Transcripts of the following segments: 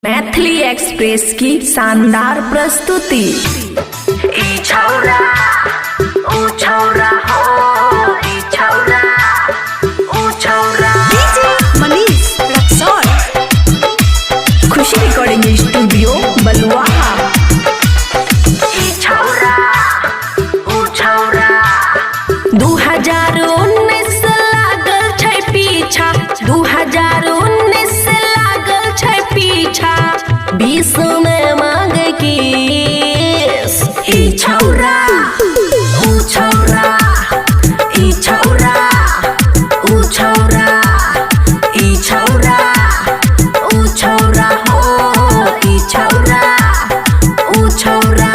Maithili express की शानदार प्रस्तुति। ई छौरा ओ छौरा हो, ई छौरा ओ छौरा। डीजे मनीष रक्सौल। खुशी रिकॉर्डिंग स्टूडियो बलुआहा। ई छौरा ओ छौरा। 2019 लागल छै पीछा, 2019 लागल छै पीछा, 20 में मांगे किस। ई छौरा ओ छौरा, ई छौरा ओ छौरा, ई छौरा ओ छौरा हो, ई छौरा ओ छौरा।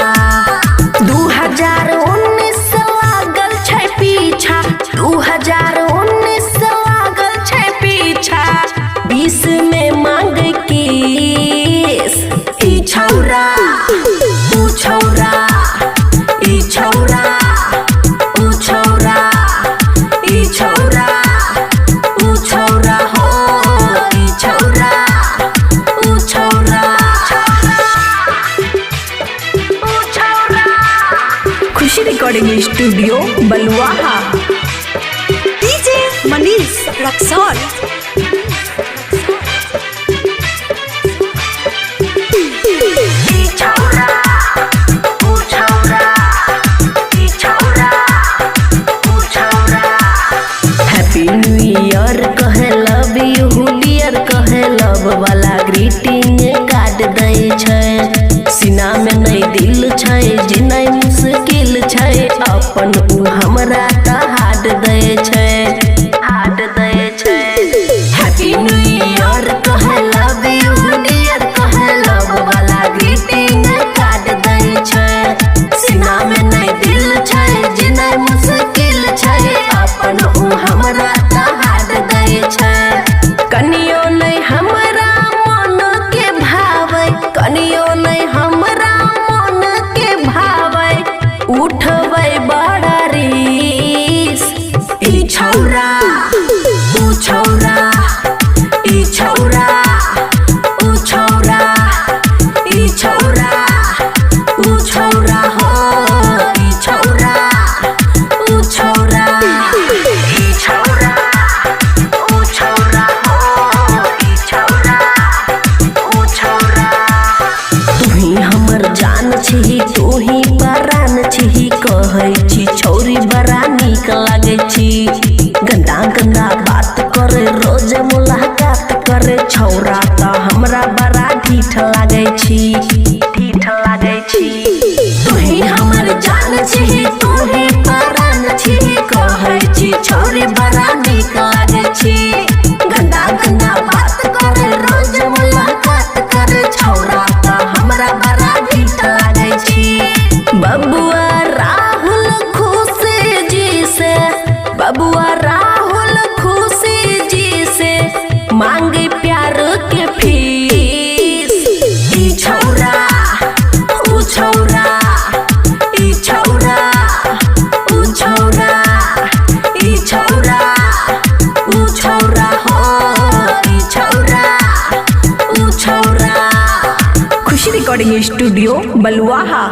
2019 लागल छै पीछा, 2019 लागल छै पीछा, 20 में मांग किस। ई छौरा ओ छौरा, ई छौरा ओ छौरा, ई छौरा ओ छौरा हो, ई छौरा ओ छौरा ओ छौरा। खुशी रिकॉर्डिंग स्टूडियो बलुआहा। डीजे मनीष रक्सौल। ई छौरा ओ छौरा, ई छौरा ओ छौरा। हैप्पी न्यू ईयर कहे लव यू डियर कहे लव वाला ग्रीटिंग कार्ड दै छै। सीना में नहीं दिल छै, जीनाइ मुश्किल छै, अपन उ हमरा त हार्ड दै छै, हार्ड दै छै। हैप्पी न्यू ईयर कहे लव यू डियर कहे लव वाला ग्रीटिंग कार्ड दै छै। सीना में नहीं दिल छै, जीनाइ मुश्किल छै, अपन उ हमरा त हार्ड दै छै। कनियो नहीं हमरा मन के भावे, कनियो नहीं हमरा मन के भावे, उठबै बड़ा रिस। ई छौरा ओ छौरा, ई छौरा ओ छौरा, ई छौरा ओ छौरा हो, ई छौरा ओ छौरा। ई छौरा ओ छौरा हो, ई छौरा ओ छौरा। तुही हमर जान छी, तुही परान छी, कहै छी छौरी बड़ा नीक लागे छी। गंदा गंदा बात करे, रोज मुलाकात करे, छौरा त हमरा बड़ा ढीठ लागे छी, ढीठ लागे छी। तुही हमर जान छी, तुही परान छी, कहै छी छौरी बड़ा नीक लागे छी। गंदा गंदा बात करे, रोज मुलाकात करे, छौरा त हमरा बड़ा ढीठ लागे छी। बबुआ राहुल खुशी जी से, बबुआ राहुल खुशी जी से मांगे प्यार के फीस। ई छौरा ओ छौरा, ई छौरा ओ छौरा, ई छौरा ओ छौरा हो, ई छौरा ओ छौरा। खुशी रिकॉर्डिंग स्टूडियो बलुआहा।